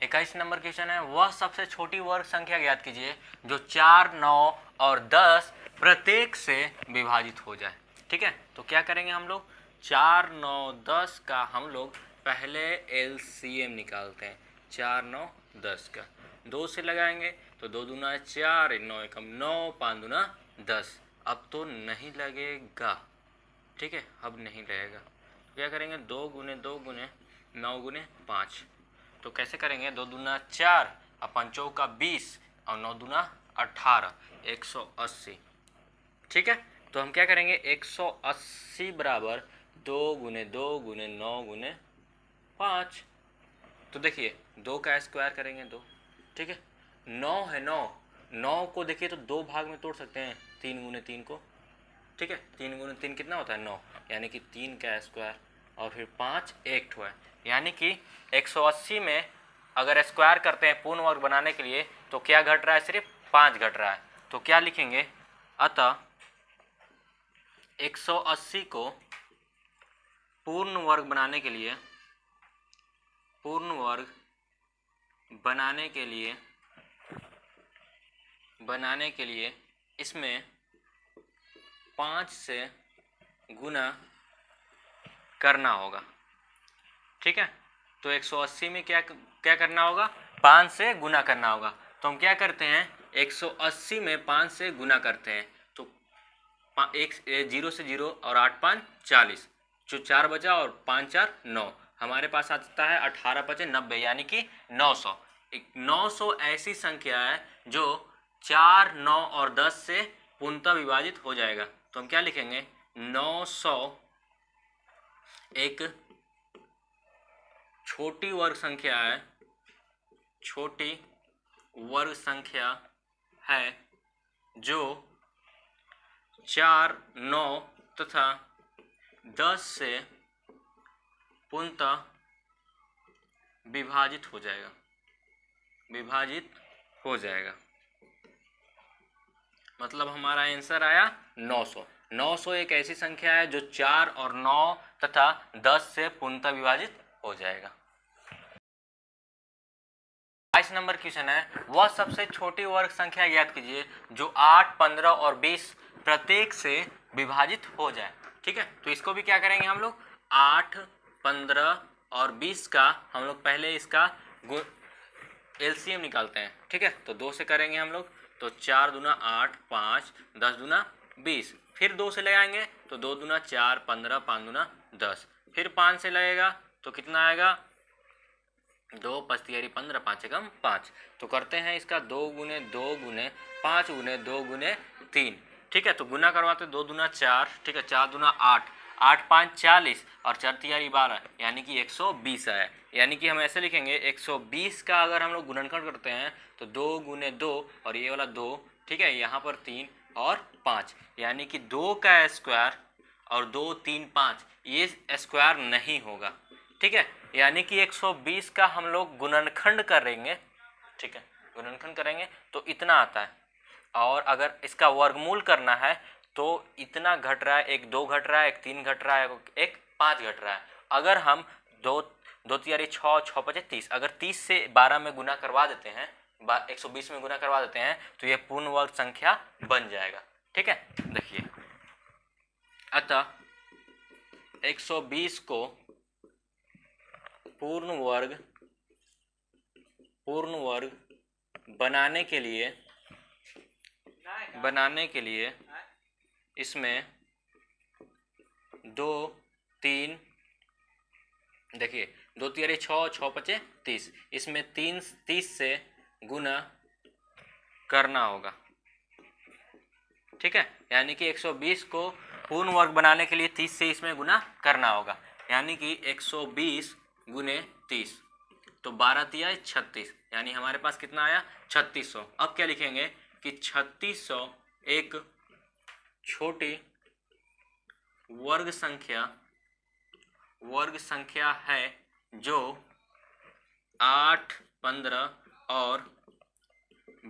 21 number question है, वह सबसे छोटी वर्ग संख्या ज्ञात कीजिए जो 4, 9 और 10 प्रत्येक से विभाजित हो जाए। ठीक है, तो क्या करेंगे हम लोग, 4, 9, 10 का हम लोग पहले एलसीएम निकालते हैं। 4, 9, 10 का 2 से लगाएंगे तो 2 दूना 4, 9 एकम 9, 5 दूना 10। अब तो नहीं लगेगा, ठीक है, अब नहीं लगेगा। तो क्या करेंगे, 2 गुने 2 गुने 9 गुने 5। तो कैसे करेंगे, 2 दूना 4 और 5 चौका 20 और 9 दूना 18, 180। ठीक है, तो हम क्या करेंगे, 180 बराबर 2 गुने 2 गुने 9 गुने 5। तो देखिए 2 का स्क्वायर करेंगे 2, ठीक है, 9 है, 9 को देखिए तो 2 भाग में तोड़ सकते हैं, 3 गुने 3 को। ठीक है, 3 गुने 3 कितना होता है, 9, यानी कि 3 का स्क्वायर और फिर 5 एक ठो है, यानी कि 180 में अगर स्क्वायर करते हैं पूर्ण वर्ग बनाने के लिए तो क्या घट रहा है, सिर्फ 5 घट रहा है। तो क्या लिखेंगे, अतः 180 को पूर्ण वर्ग बनाने के लिए, पूर्ण वर्ग बनाने के लिए इसमें 5 से गुना करना होगा। ठीक है, तो 180 में क्या करना होगा, 5 से गुना करना होगा। तो हम क्या करते हैं, 180 में 5 से गुना करते हैं तो 0 से 0 और 8 5 40, जो 4 बचा और 5 4 9, हमारे पास आता है 18 5 90, यानी कि 900। 900 ऐसी संख्या है जो 4, 9 और 10 से पूर्णतः विभाजित हो जाएगा। तो हम क्या लिखेंगे, 900 एक छोटी वर्ग संख्या है, छोटी वर्ग संख्या है जो 4, 9 तथा 10 से पूर्णतः विभाजित हो जाएगा, विभाजित हो जाएगा। मतलब हमारा आंसर आया 900। 900 एक ऐसी संख्या है जो 4 और 9 तथा 10 से पूर्णतः विभाजित हो जाएगा। 22 नंबर क्वेश्चन है, वह सबसे छोटी वर्ग संख्या ज्ञात कीजिए जो 8, 15 और 20 प्रत्येक से विभाजित हो जाए। ठीक है, तो इसको भी क्या करेंगे हम लोग, 8, 15 और 20 का हम लोग पहले इसका एलसीएम निकालते हैं। ठीक है, तो 2 से करेंगे हम लोग, तो 4 दूना 8, 5 10 दूना 20, फिर 2 से लगाएंगे तो 2 दूना 4, 15, 5 दूना 10, फिर 5 से लगेगा तो कितना आएगा, 2 5 तियारी 15, 5 एकम 5। तो करते हैं इसका 2 गुने 2 गुने 5 गुने 2 गुने 3। ठीक है, तो गुना करवाते 2 दूना 4, ठीक है, 4 दूना 8, 8 5 40 और 4 तियारी 12, यानी कि 120 है। यानी कि हम ऐसे लिखेंगे, 120 का अगर हम लोग गुणनखंड करते हैं तो 2 गुने 2 और ये वाला 2, ठीक है, यहाँ पर 3 और 5, यानी कि 2 का स्क्वायर और 2 3 5 ये स्क्वायर नहीं होगा। ठीक है, यानी कि 120 का हम लोग गुणनखंड करेंगे, ठीक है, गुणनखंड करेंगे तो इतना आता है, और अगर इसका वर्गमूल करना है तो इतना घट रहा है, एक 2 घट रहा है, एक 3 घट रहा है, एक 5 घट रहा है। अगर हम 2 तियारी 6, 6 5 30, अगर 30 से 12 में गुना करवा देते हैं, 120 में गुना करवा देते हैं तो ये पूर्ण वर्ग संख्या बन जाएगा। ठीक है, देखिए, अतः 120 को पूर्ण वर्ग बनाने के लिए इसमें 2 3, देखिए 2 तियारी 6, 6 5 30, इसमें 30 से गुना करना होगा। ठीक है, यानी कि 120 को पूर्ण वर्ग बनाने के लिए 30 से इसमें गुना करना होगा, यानी कि 120 गुने 30, तो 12 तिया 36, यानी हमारे पास कितना आया, 3600। अब क्या लिखेंगे कि 3600 एक छोटी वर्ग संख्या है जो 8, 15 और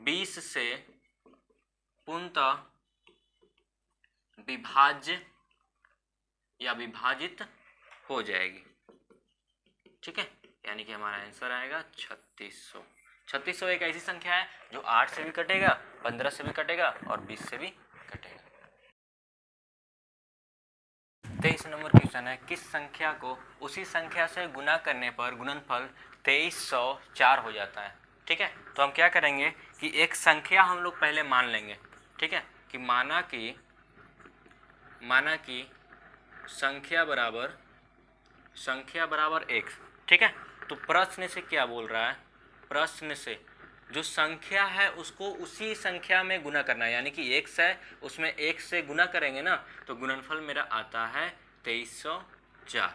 20 से पूर्णतः विभाज्य या विभाजित हो जाएगी। ठीक है, यानी कि हमारा आंसर आएगा 3600। 3600 एक ऐसी संख्या है जो 8 से भी कटेगा, 15 से भी कटेगा और 20 से भी कटेगा। 23 नंबर क्वेश्चन है, किस संख्या को उसी संख्या से गुना करने पर गुणनफल 2304 हो जाता है। ठीक है, तो हम क्या करेंगे कि एक संख्या हम लोग पहले मान लेंगे। ठीक है, कि माना कि संख्या बराबर x। ठीक है, तो प्रश्न से क्या बोल रहा है, प्रश्न से जो संख्या है उसको उसी संख्या में गुना करना है, यानी कि x है उसमें x से गुना करेंगे ना, तो गुणनफल मेरा आता है 2304।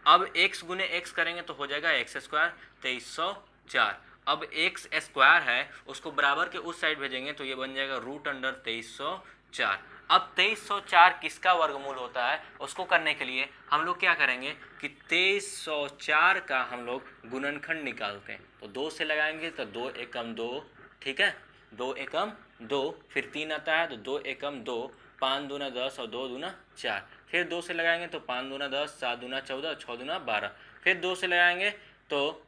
अब x गुने x करेंगे तो हो जाएगा x स्क्वायर 2304। अब x स्क्वायर है उसको बराबर के उस साइड भेजेंगे तो ये बन जाएगा √2304। अब 2304 किसका वर्गमूल होता है उसको करने के लिए हम लोग क्या करेंगे कि 2304 का हम लोग गुणनखंड निकालते हैं। तो 2 से लगाएंगे तो 2 एकम 2, ठीक है, 2 एकम 2, फिर 3 आता है तो 2 एकम 2, 5 दूना 10 और 2 दूना 4, फिर 2 से लगाएंगे तो 5 दूना 10, 7 दूना 14, 6 दूना 12, फिर 2 से लगाएंगे तो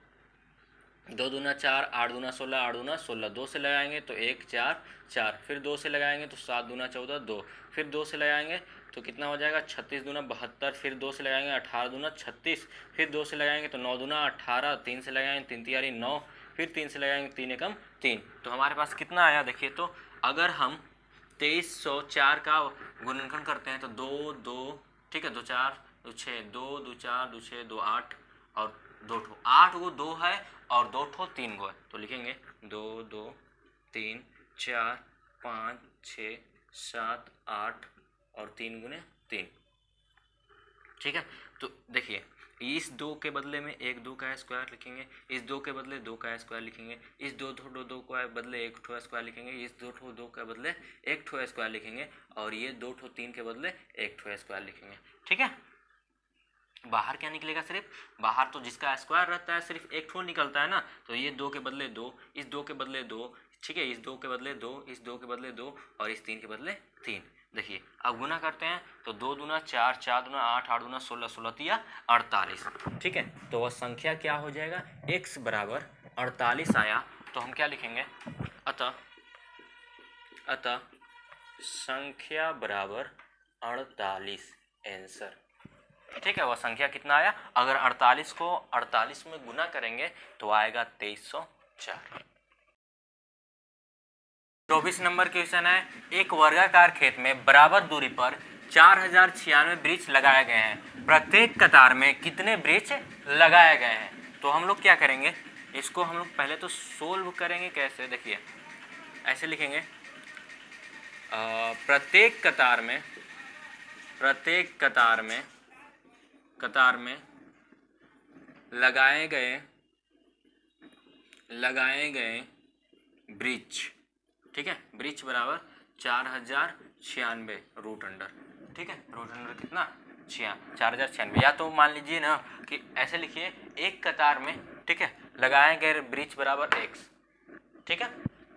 2 दूना 4, 8 दूना 16, 8 दूना 16, 2 से लगाएंगे तो 1 4 4, फिर 2 से लगाएंगे तो 7 दूना 14 2, फिर 2 से लगाएंगे तो कितना हो जाएगा 36 दूना 72, फिर 2 से लगाएंगे 18 दूना 36, फिर 2 से लगाएंगे तो 9 दूना 18, 3 से लगाएंगे 3 तियारी 9, फिर 3 से लगाएंगे 3 एकम 3। तो हमारे पास कितना आया देखिए, तो अगर हम 2304 का गुणनखंड करते हैं तो 2 2, ठीक है, 2 4 2 6, 2 2 4 2 6 2 8 और 2 ठो, 8 गो 2 है और 2 ठो 3 गो है, तो लिखेंगे 2 2 3 4 5 6 7 8 और 3 गुने 3। ठीक है, तो देखिए इस 2 के बदले में 1 2 का स्क्वायर लिखेंगे, इस 2 के बदले 2 का स्क्वायर लिखेंगे, इस 2 के बदले 1 ठो स्क्वायर लिखेंगे, इस 2 के बदले 1 ठो स्क्वायर लिखेंगे और ये 2 ठो 3 के बदले 1 ठो स्क्वायर लिखेंगे। ठीक है, बाहर क्या निकलेगा, सिर्फ बाहर तो जिसका स्क्वायर रहता है सिर्फ 1 ठो निकलता है ना, तो ये 2 के बदले 2, इस 2 के बदले 2, ठीक है, इस 2 के बदले 2, इस 2 के बदले 2 और इस 3 के बदले 3। देखिए अब गुना करते हैं तो 2 दूना 4, 4 दूना 8, 8 दूना 16, 16 तिया 48। ठीक है, तो वह संख्या क्या हो जाएगा, x बराबर 48 आया। तो हम क्या लिखेंगे, अतः संख्या बराबर 48 आंसर। ठीक है, वह संख्या कितना आया, अगर 48 को 48 में गुना करेंगे तो आएगा 2304। 24 नंबर क्वेश्चन है, एक वर्गाकार खेत में बराबर दूरी पर 4096 वृक्ष लगाए गए हैं, प्रत्येक कतार में कितने वृक्ष लगाए गए हैं। तो हम लोग क्या करेंगे, इसको हम लोग पहले तो सोल्व करेंगे। कैसे, देखिए ऐसे लिखेंगे, प्रत्येक कतार में लगाए गए वृक्ष, ठीक है, वृक्ष बराबर 4096 रूट अंडर, ठीक है, रूट अंडर कितना 4096, या तो मान लीजिए ना कि ऐसे लिखिए, एक कतार में, ठीक है, लगाए गए वृक्ष बराबर x। ठीक है,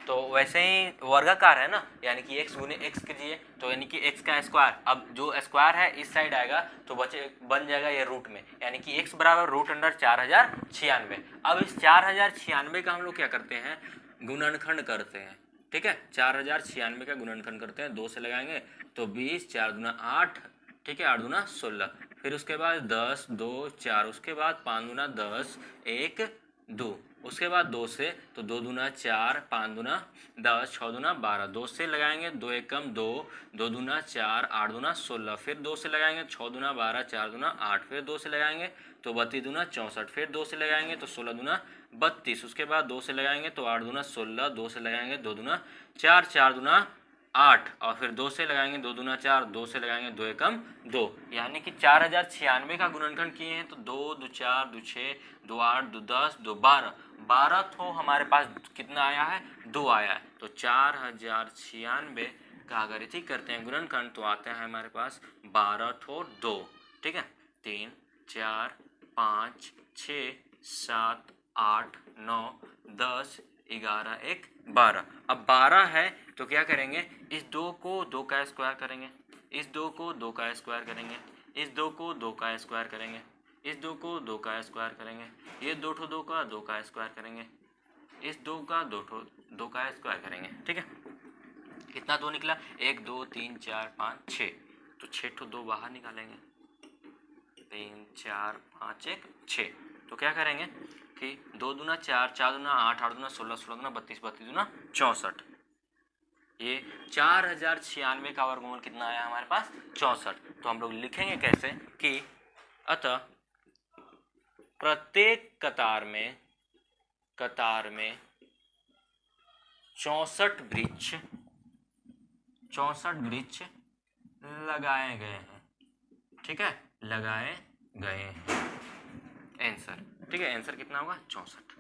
तो वैसे ही वर्गाकार है ना, यानी कि x गुने x कीजिए तो यानी कि x का स्क्वायर, अब जो स्क्वायर है इस साइड आएगा तो बन जाएगा ये रूट में, यानी कि x बराबर रूट अंडर 4096। अब इस 4096 का हम लोग क्या करते हैं, गुणनखंड करते हैं। ठीक है, 4096 का गुणनखंड करते हैं, 2 से लगाएंगे तो 20, 4 दूना 8, ठीक है, 8 दूना 16, फिर उसके बाद 10 2 4, उसके बाद 5 दूना 10 1 2, उसके बाद 2 से तो 2 दूना 4, 5 दूना 10, 6 दूना 12, 2 से लगाएंगे 2 एकम 2, 2 दूना 4, 8 दूना 16, फिर 2 से लगाएंगे 6 दूना 12, 4 दूना 8, फिर 2 से लगाएंगे तो 32 दूना 64, फिर 2 से लगाएंगे तो 16 दूना 32, उसके बाद 2 से लगाएंगे तो 8 दूना 16, 2 से लगाएंगे 2 दूना 4, 4 दूना 8 और फिर 2 से लगाएंगे 2 दूना 4, 2 से लगाएंगे 2 एकम 2, यानी कि 4096 का गुणनखंड किए हैं तो 2 2 4 2 6 2 8 2 10 2 12, 12 तो हमारे पास कितना आया है, 2 आया है। तो 4096 का अगर इसी करते हैं गुणनखंड तो आते हैं हमारे पास 12 ठो 2, ठीक है, 3 4 5 6 7 8 9 10 11 1 12। अब 12 है तो क्या करेंगे, इस 2 को 2 का स्क्वायर करेंगे, इस 2 को 2 का स्क्वायर करेंगे, इस 2 को 2 का स्क्वायर करेंगे, इस 2 को 2 का स्क्वायर करेंगे, ये 2 ठो 2 का 2 का स्क्वायर करेंगे, इस 2 का 2 ठो 2 का स्क्वायर करेंगे। ठीक है, कितना 2 निकला, 1 2 3 4 5 6, तो 6 ठो 2 बाहर निकालेंगे, 3 4 5 1 6। तो क्या करेंगे कि 2 दूना 4, 4 दूना 8, 8 दूना 16, 16 दूना 32, 32 दूना 64। ये 4096 का वर्गमूल कितना आया हमारे पास, 64। तो हम लोग लिखेंगे कैसे कि अतः प्रत्येक कतार में 64 वृक्ष लगाए गए हैं। ठीक है, लगाए गए हैं आंसर। ठीक है, आंसर कितना होगा, 64।